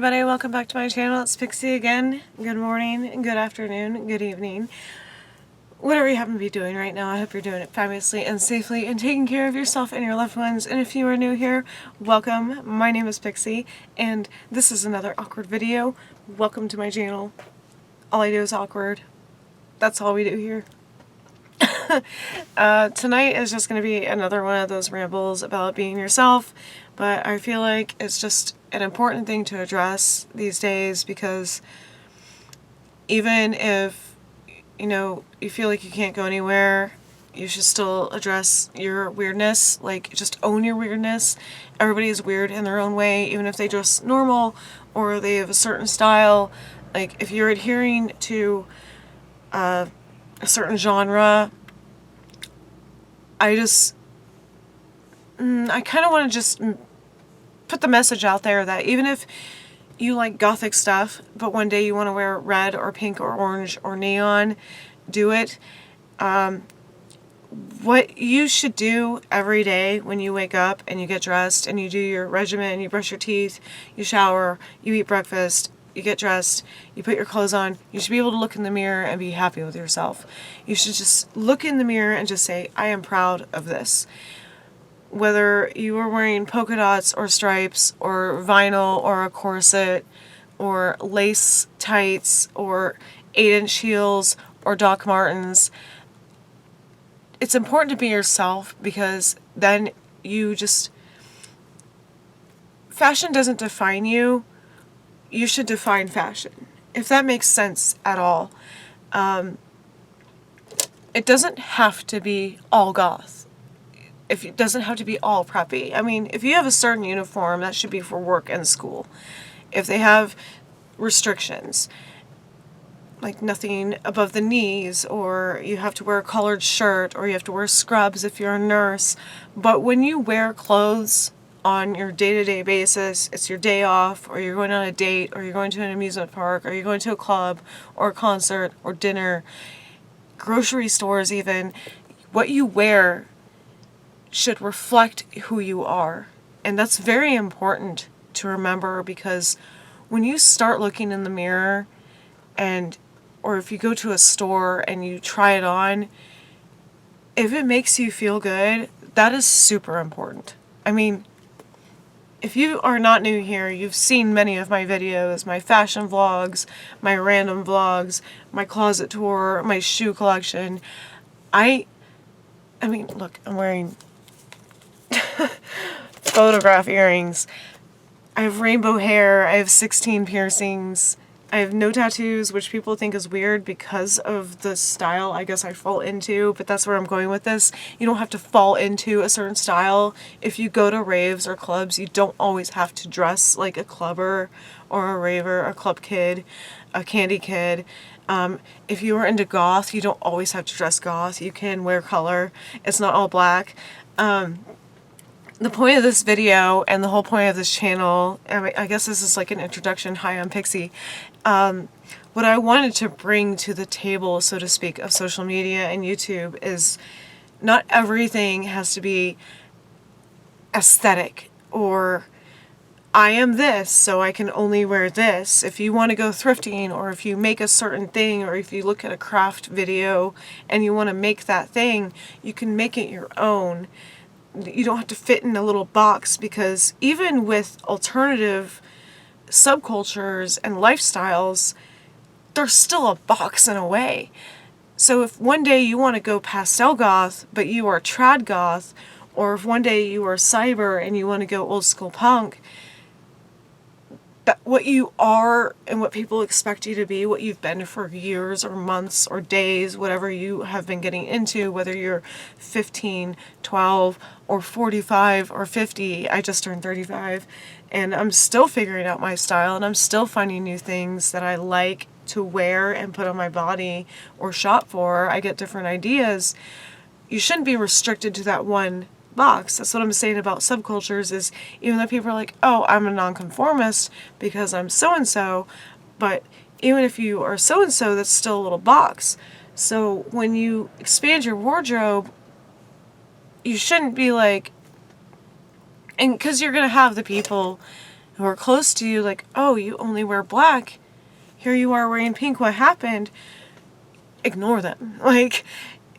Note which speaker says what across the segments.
Speaker 1: everybody, welcome back to my channel. It's Pixi again. Good morning, good afternoon, good evening. Whatever you happen to be doing right now, I hope you're doing it fabulously and safely and taking care of yourself and your loved ones. And if you are new here, welcome. My name is Pixi and this is another awkward video. Welcome to my channel. All I do is awkward. That's all we do here. Tonight is just going to be another one of those rambles about being yourself, but I feel like it's just an important thing to address these days because even if, you know, you feel like you can't go anywhere, you should still address your weirdness. Like, just own your weirdness. Everybody is weird in their own way, even if they dress normal or they have a certain style. Like, if you're adhering to a certain genre, I kind of want to just put the message out there that even if you like gothic stuff, but one day you want to wear red or pink or orange or neon, do it. What you should do every day when you wake up and you get dressed and you do your regimen, you brush your teeth, you shower, you eat breakfast, you get dressed, you put your clothes on, you should be able to look in the mirror and be happy with yourself. You should just look in the mirror and just say, I am proud of this. Whether you are wearing polka dots or stripes or vinyl or a corset or lace tights or 8-inch heels or Doc Martens, it's important to be yourself because then you just... Fashion doesn't define you. You should define fashion, if that makes sense at all. It doesn't have to be all goth. It doesn't have to be all preppy. I mean, if you have a certain uniform, that should be for work and school. If they have restrictions, like nothing above the knees, or you have to wear a collared shirt, or you have to wear scrubs if you're a nurse. But when you wear clothes on your day-to-day basis, it's your day off, or you're going on a date, or you're going to an amusement park, or you're going to a club, or a concert, or dinner, grocery stores even, what you wear should reflect who you are. And that's very important to remember, because when you start looking in the mirror, or if you go to a store and you try it on, if it makes you feel good, that is super important. I mean, if you are not new here, you've seen many of my videos, my fashion vlogs, my random vlogs, my closet tour, my shoe collection. I mean, look, I'm wearing photograph earrings. I have rainbow hair. I have 16 piercings. I have no tattoos, which people think is weird because of the style I guess I fall into, but that's where I'm going with this. You don't have to fall into a certain style. If you go to raves or clubs, you don't always have to dress like a clubber or a raver, a club kid, a candy kid. If you are into goth, you don't always have to dress goth. You can wear color. It's not all black. The point of this video and the whole point of this channel, I guess this is like an introduction. Hi, I'm Pixi. What I wanted to bring to the table, so to speak, of social media and YouTube is not everything has to be aesthetic or I am this, so I can only wear this. If you want to go thrifting, or if you make a certain thing, or if you look at a craft video and you want to make that thing, you can make it your own. You don't have to fit in a little box, because even with alternative subcultures and lifestyles, there's still a box in a way. So if one day you want to go pastel goth, but you are trad goth, or if one day you are cyber and you want to go old school punk, that what you are and what people expect you to be, what you've been for years or months or days, whatever you have been getting into, whether you're 15, 12, or 45 or 50. I just turned 35 and I'm still figuring out my style, and I'm still finding new things that I like to wear and put on my body or shop for. I get different ideas. You shouldn't be restricted to that one box. That's what I'm saying about subcultures, is even though people are like, oh, I'm a nonconformist because I'm so-and-so, but even if you are so-and-so, that's still a little box. So when you expand your wardrobe, you shouldn't be like, and because you're going to have the people who who are close to you, like, oh, you only wear black. Here you are wearing pink. What happened? Ignore them. Like,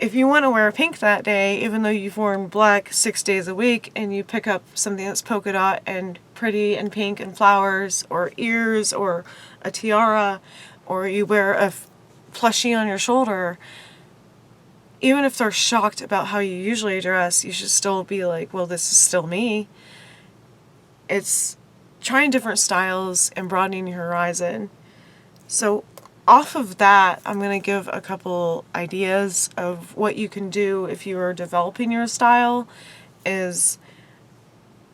Speaker 1: if you want to wear pink that day, even though you've worn black 6 days a week, and you pick up something that's polka dot and pretty and pink and flowers or ears or a tiara, or you wear a plushie on your shoulder, even if they're shocked about how you usually dress, you should still be like, well, this is still me. It's trying different styles and broadening your horizon. So off of that, I'm going to give a couple ideas of what you can do if you are developing your style. You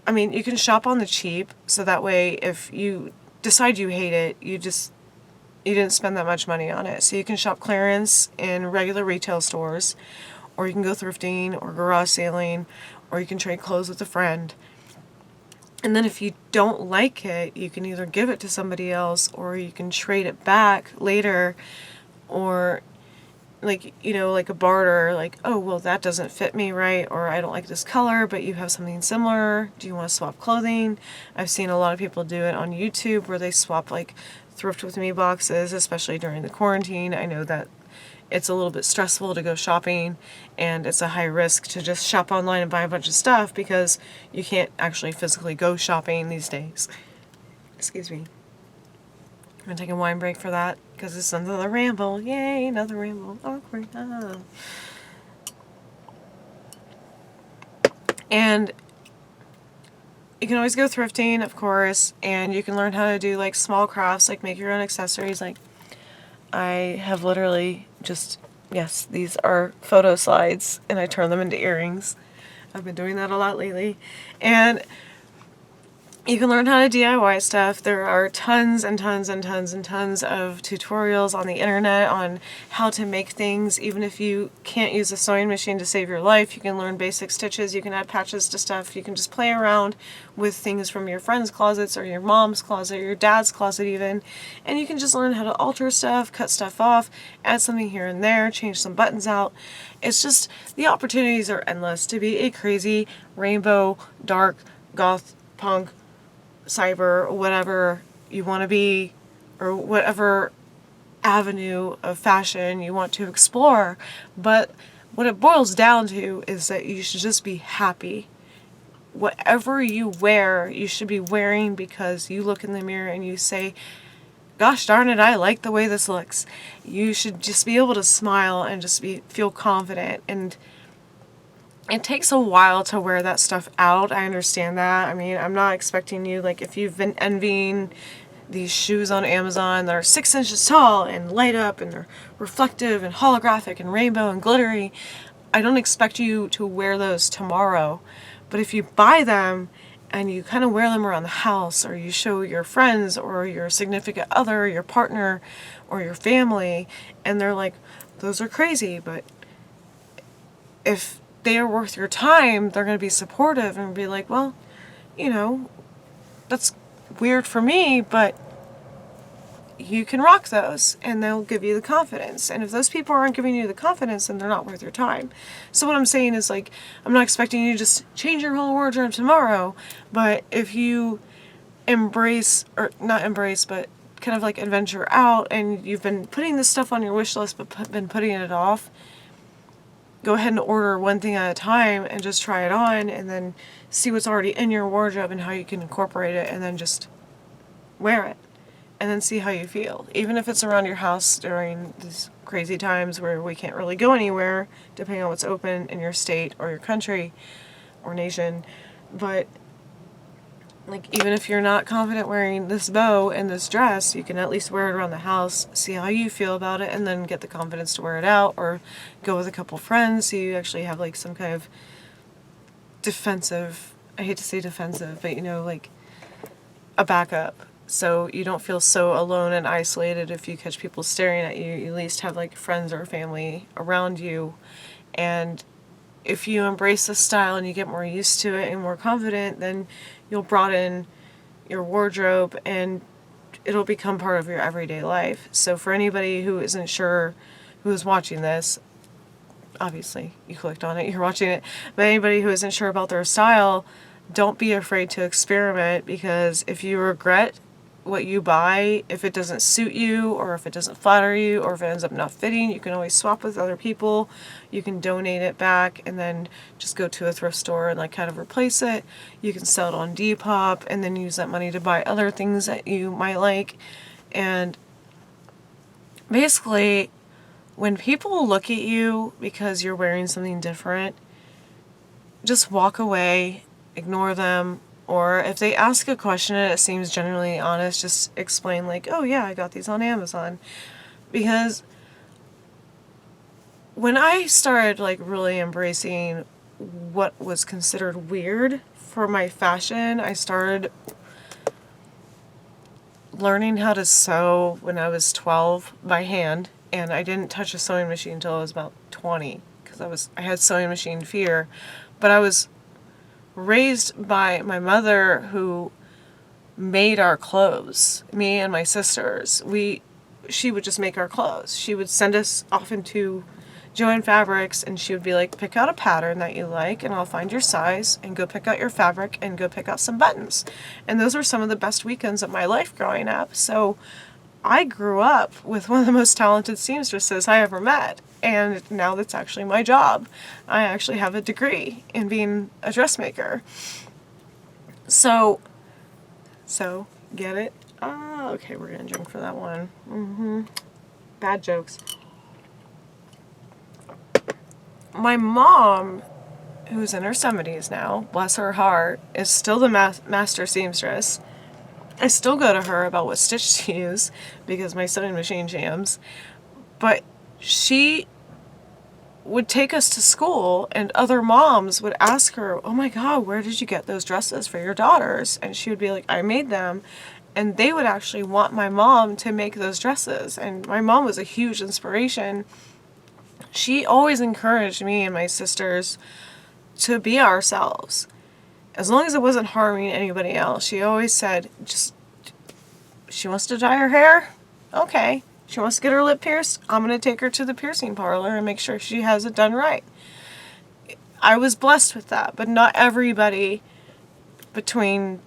Speaker 1: can shop on the cheap, so that way if you decide you hate it, you didn't spend that much money on it. So you can shop clearance in regular retail stores, or you can go thrifting or garage sailing, or you can trade clothes with a friend. And then if you don't like it, you can either give it to somebody else, or you can trade it back later, or like a barter, like, oh, well, that doesn't fit me right, or I don't like this color, but you have something similar. Do you want to swap clothing? I've seen a lot of people do it on YouTube where they swap like thrift with me boxes, especially during the quarantine. I know that it's a little bit stressful to go shopping, and it's a high risk to just shop online and buy a bunch of stuff because you can't actually physically go shopping these days. Excuse me. I'm going to take a wine break for that because it's another ramble. Yay, another ramble. Awkward. Ah. And you can always go thrifting, of course, and you can learn how to do like small crafts, like make your own accessories. Like, I have literally yes, these are photo slides, and I turn them into earrings. I've been doing that a lot lately. And you can learn how to DIY stuff. There are tons and tons and tons and tons of tutorials on the internet on how to make things. Even if you can't use a sewing machine to save your life, you can learn basic stitches. You can add patches to stuff. You can just play around with things from your friends' closets or your mom's closet, or your dad's closet even. And you can just learn how to alter stuff, cut stuff off, add something here and there, change some buttons out. It's just, the opportunities are endless to be a crazy rainbow, dark, goth, punk, cyber, whatever you want to be, or whatever avenue of fashion you want to explore. But what it boils down to is that you should just be happy. Whatever you wear, you should be wearing because you look in the mirror and you say, gosh darn it, I like the way this looks. You should just be able to smile and just feel confident. And it takes a while to wear that stuff out. I understand that. I mean, I'm not expecting you, like, if you've been envying these shoes on Amazon that are 6 inches tall and light up and they're reflective and holographic and rainbow and glittery, I don't expect you to wear those tomorrow. But if you buy them and you kind of wear them around the house, or you show your friends or your significant other, your partner, or your family, and they're like, those are crazy, but if they are worth your time, they're going to be supportive and be like, well, that's weird for me, but you can rock those, and they'll give you the confidence. And if those people aren't giving you the confidence, then they're not worth your time. So what I'm saying is, like, I'm not expecting you to just change your whole wardrobe tomorrow, but if you embrace, or not embrace, but kind of like adventure out, and you've been putting this stuff on your wish list but been putting it off, go ahead and order one thing at a time and just try it on, and then see what's already in your wardrobe and how you can incorporate it, and then just wear it and then see how you feel. Even if it's around your house during these crazy times where we can't really go anywhere, depending on what's open in your state or your country or nation. But like, even if you're not confident wearing this bow and this dress, you can at least wear it around the house, see how you feel about it, and then get the confidence to wear it out, or go with a couple friends so you actually have like some kind of defensive, I hate to say defensive, but like a backup. So you don't feel so alone and isolated if you catch people staring at you. You at least have like friends or family around you. And if you embrace this style and you get more used to it and more confident, then you'll broaden your wardrobe and it'll become part of your everyday life. So for anybody who isn't sure, who is watching this, obviously you clicked on it, you're watching it, but anybody who isn't sure about their style, don't be afraid to experiment, because if you regret what you buy, if it doesn't suit you, or if it doesn't flatter you, or if it ends up not fitting, you can always swap with other people. You can donate it back and then just go to a thrift store and like kind of replace it. You can sell it on Depop and then use that money to buy other things that you might like. And basically, when people look at you because you're wearing something different, just walk away, ignore them. Or if they ask a question and it seems genuinely honest, just explain like, oh yeah, I got these on Amazon. Because when I started like really embracing what was considered weird for my fashion, I started learning how to sew when I was 12 by hand. And I didn't touch a sewing machine until I was about 20, because I had sewing machine fear. But I was raised by my mother, who made our clothes, me and my sisters. She would just make our clothes. She would send us off into Joann Fabrics, and she would be like, pick out a pattern that you like and I'll find your size, and go pick out your fabric and go pick out some buttons. And those were some of the best weekends of my life growing up. So I grew up with one of the most talented seamstresses I ever met, and now that's actually my job. I actually have a degree in being a dressmaker. So get it? Oh, okay, we're gonna drink for that one. Bad jokes. My mom, who's in her 70s now, bless her heart, is still the master seamstress. I still go to her about what stitch to use because my sewing machine jams. But she would take us to school, and other moms would ask her, oh my God, where did you get those dresses for your daughters? And she would be like, I made them. And they would actually want my mom to make those dresses. And my mom was a huge inspiration. She always encouraged me and my sisters to be ourselves. As long as it wasn't harming anybody else. She always said, she wants to dye her hair? Okay. She wants to get her lip pierced? I'm going to take her to the piercing parlor and make sure she has it done right. I was blessed with that, but not everybody between,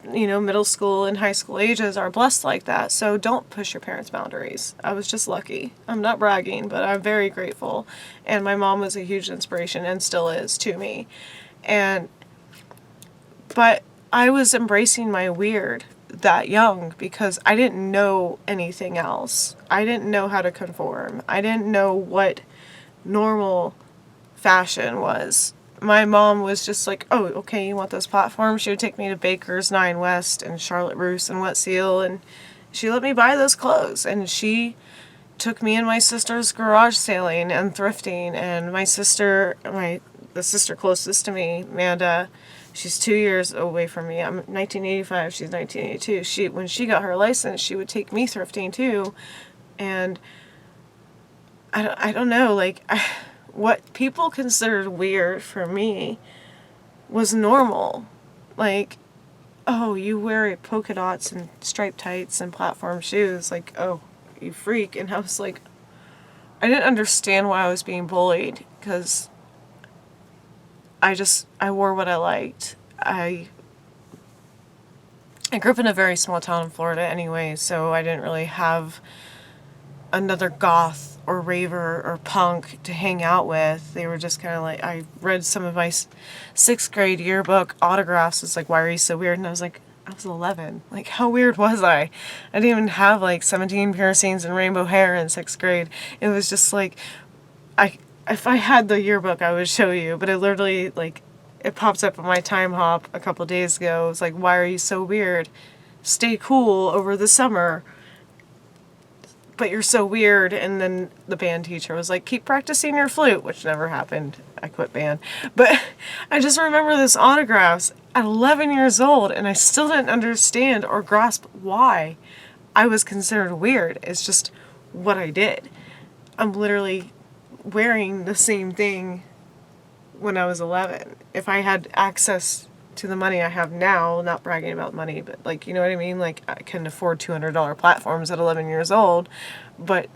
Speaker 1: middle school and high school ages are blessed like that. So don't push your parents' boundaries. I was just lucky. I'm not bragging, but I'm very grateful. And my mom was a huge inspiration and still is to me. But I was embracing my weird that young because I didn't know anything else. I didn't know how to conform. I didn't know what normal fashion was. My mom was just like, oh, okay, you want those platforms? She would take me to Baker's 9 West and Charlotte Russe and Wet Seal, and she let me buy those clothes. And she took me and my sisters garage sailing and thrifting. And my sister, the sister closest to me, Amanda, she's 2 years away from me. I'm 1985. She's 1982. When she got her license, she would take me thrifting too. And I don't know, what people considered weird for me was normal. Like, oh, you wear polka dots and striped tights and platform shoes. Like, oh, you freak. And I was like, I didn't understand why I was being bullied, because I wore what I liked. I grew up in a very small town in Florida anyway, so I didn't really have another goth or raver or punk to hang out with. They were just kind of like, I read some of my 6th grade yearbook autographs. It's like, why are you so weird? And I was like, I was 11. Like, how weird was I? I didn't even have 17 piercings and rainbow hair in 6th grade. It was just like, if I had the yearbook, I would show you, but it literally, it popped up on my time hop a couple days ago. It was like, why are you so weird? Stay cool over the summer. But you're so weird. And then the band teacher was like, keep practicing your flute, which never happened. I quit band. But I just remember this autographs at 11 years old, and I still didn't understand or grasp why I was considered weird. It's just what I did. I'm literally wearing the same thing when I was 11. If I had access to the money I have now, not bragging about money, but you know what I mean? I can afford $200 platforms at 11 years old, but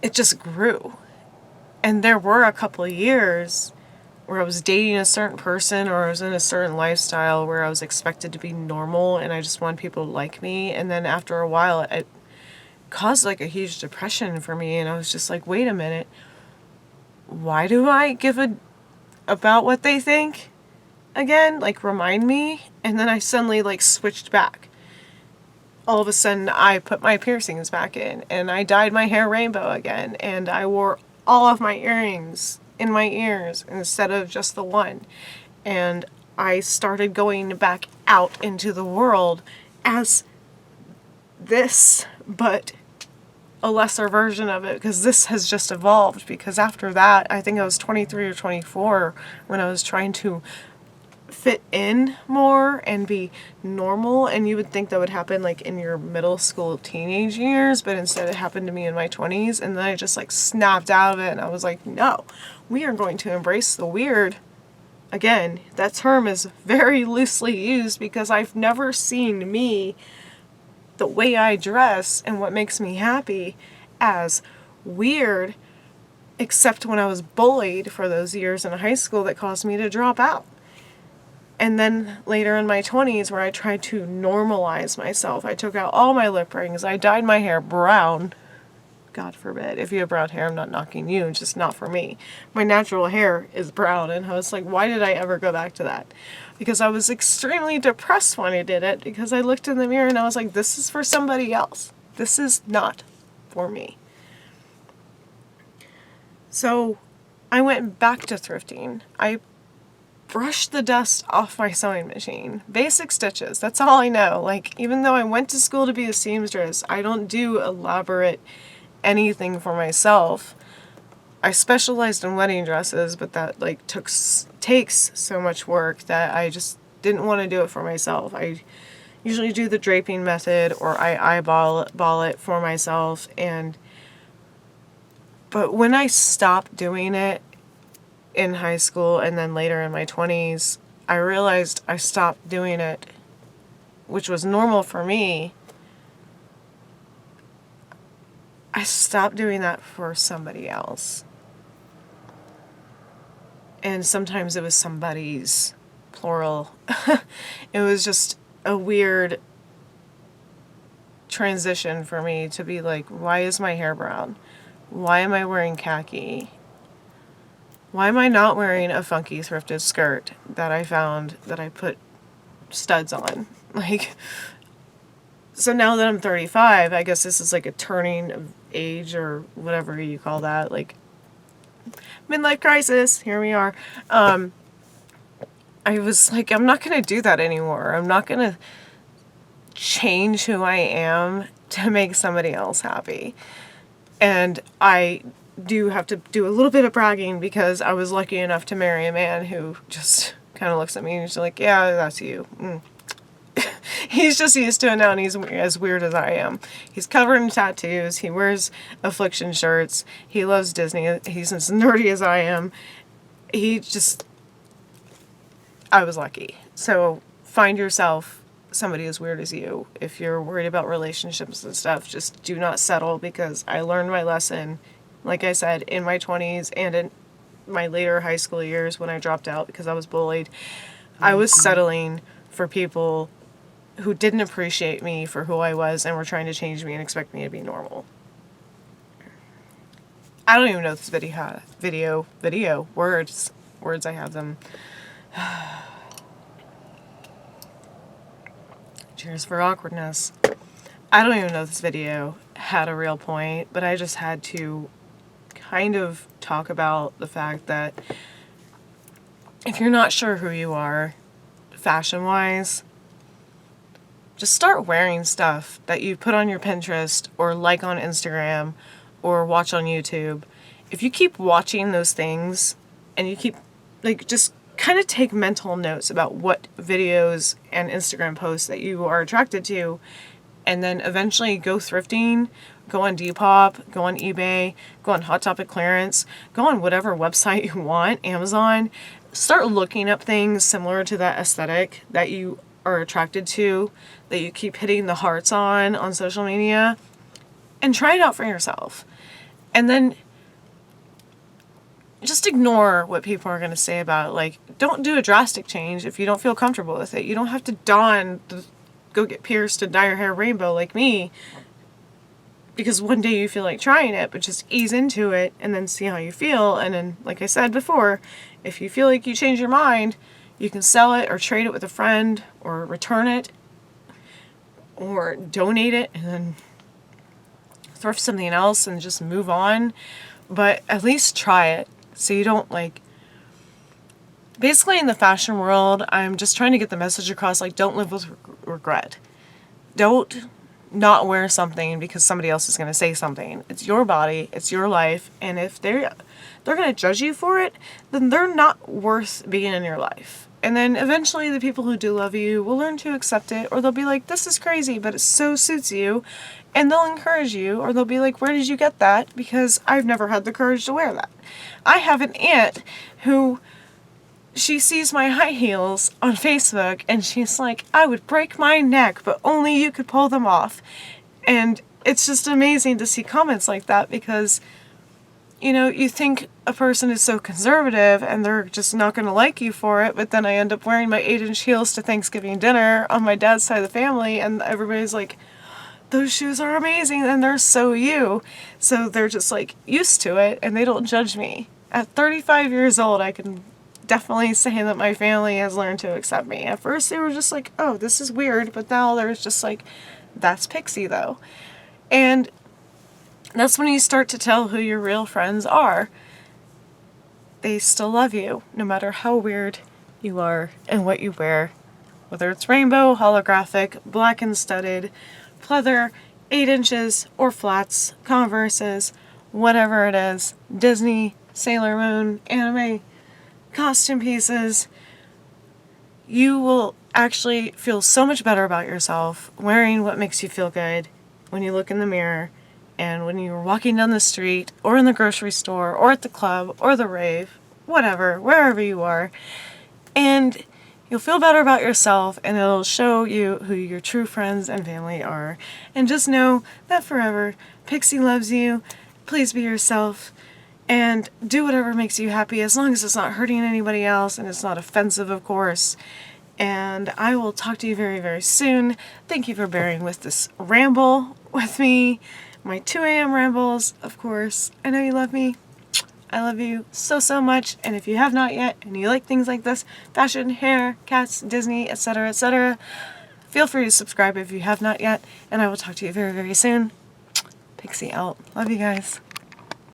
Speaker 1: it just grew. And there were a couple of years where I was dating a certain person or I was in a certain lifestyle where I was expected to be normal and I just wanted people to like me. And then after a while, it caused like a huge depression for me. And I was just like, wait a minute, why do I give a about what they think again? Like, remind me. And then I suddenly like switched back. All of a sudden I put my piercings back in and I dyed my hair rainbow again and I wore all of my earrings in my ears instead of just the one. And I started going back out into the world as this, but a lesser version of it, because this has just evolved. Because after that, I think I was 23 or 24 when I was trying to fit in more and be normal, and you would think that would happen like in your middle school teenage years, but instead it happened to me in my 20s. And then I just like snapped out of it and I was like, no, we are going to embrace the weird. Again, that term is very loosely used because I've never seen me, the way I dress and what makes me happy, as weird, except when I was bullied for those years in high school that caused me to drop out. And then later in my 20s, where I tried to normalize myself, I took out all my lip rings, I dyed my hair brown. God forbid. If you have brown hair, I'm not knocking you, it's just not for me. My natural hair is brown, and I was like, why did I ever go back to that? Because I was extremely depressed when I did it, because I looked in the mirror and I was like, this is for somebody else. This is not for me. So I went back to thrifting. I brushed the dust off my sewing machine. Basic stitches, that's all I know. Like, even though I went to school to be a seamstress, I don't do elaborate anything for myself. I specialized in wedding dresses, but that like takes so much work that I just didn't want to do it for myself. I usually do the draping method, or I eyeball it for myself. But when I stopped doing it in high school and then later in my 20s, I realized I stopped doing it, which was normal for me. I stopped doing that for somebody else. And sometimes it was somebody's, plural. It was just a weird transition for me to be like, why is my hair brown? Why am I wearing khaki? Why am I not wearing a funky thrifted skirt that I found that I put studs on? Like, so now that I'm 35, I guess this is like a turning of age or whatever you call that, like midlife crisis, here we are. I was like, I'm not going to do that anymore. I'm not going to change who I am to make somebody else happy. And I do have to do a little bit of bragging because I was lucky enough to marry a man who just kind of looks at me and he's like, yeah, that's you. He's just used to it now, and he's as weird as I am. He's covered in tattoos. He wears affliction shirts. He loves Disney. He's as nerdy as I am. I was lucky. So find yourself somebody as weird as you. If you're worried about relationships and stuff, just do not settle, because I learned my lesson, like I said, in my 20s and in my later high school years when I dropped out because I was bullied. I was settling for people who didn't appreciate me for who I was and were trying to change me and expect me to be normal. I don't even know if this video, words, I have them. Cheers for awkwardness. I don't even know if this video had a real point, but I just had to kind of talk about the fact that if you're not sure who you are, fashion-wise, just start wearing stuff that you put on your Pinterest or like on Instagram or watch on YouTube. If you keep watching those things and you keep, like, just kind of take mental notes about what videos and Instagram posts that you are attracted to, and then eventually go thrifting, go on Depop, go on eBay, go on Hot Topic Clearance, go on whatever website you want, Amazon. Start looking up things similar to that aesthetic that you are attracted to, that you keep hitting the hearts on social media, and try it out for yourself. And then just ignore what people are going to say about it. Like, don't do a drastic change if you don't feel comfortable with it. You don't have to go get pierced and dye your hair rainbow like me because one day you feel like trying it, but just ease into it and then see how you feel. And then, like I said before, if you feel like you change your mind, you can sell it or trade it with a friend or return it or donate it and then thrift something else and just move on. But at least try it so you don't, like, basically in the fashion world, I'm just trying to get the message across, like, don't live with regret. Don't not wear something because somebody else is going to say something. It's your body, it's your life, and if they're going to judge you for it, then they're not worth being in your life. And then eventually the people who do love you will learn to accept it, or they'll be like, this is crazy, but it so suits you, and they'll encourage you, or they'll be like, where did you get that? Because I've never had the courage to wear that. I have an aunt who, she sees my high heels on Facebook and she's like, I would break my neck, but only you could pull them off. And it's just amazing to see comments like that because, you know, you think a person is so conservative and they're just not going to like you for it, but then I end up wearing my 8-inch heels to Thanksgiving dinner on my dad's side of the family and everybody's like, those shoes are amazing and they're so you. So they're just like used to it and they don't judge me. At 35 years old, I can definitely say that my family has learned to accept me. At first they were just like, oh, this is weird, but now there's just like, that's Pixi though. And that's when you start to tell who your real friends are. They still love you, no matter how weird you are and what you wear. Whether it's rainbow, holographic, black and studded, pleather, 8 inches, or flats, Converses, whatever it is, Disney, Sailor Moon, anime, costume pieces, you will actually feel so much better about yourself wearing what makes you feel good when you look in the mirror and when you're walking down the street or in the grocery store or at the club or the rave, whatever, wherever you are. And you'll feel better about yourself and it'll show you who your true friends and family are. And just know that forever, Pixi loves you. Please be yourself. And do whatever makes you happy as long as it's not hurting anybody else and it's not offensive, of course. And I will talk to you very, very soon. Thank you for bearing with this ramble with me. My 2 a.m. rambles, of course. I know you love me. I love you so, so much. And if you have not yet and you like things like this, fashion, hair, cats, Disney, etc., feel free to subscribe if you have not yet. And I will talk to you very, very soon. Pixi out. Love you guys.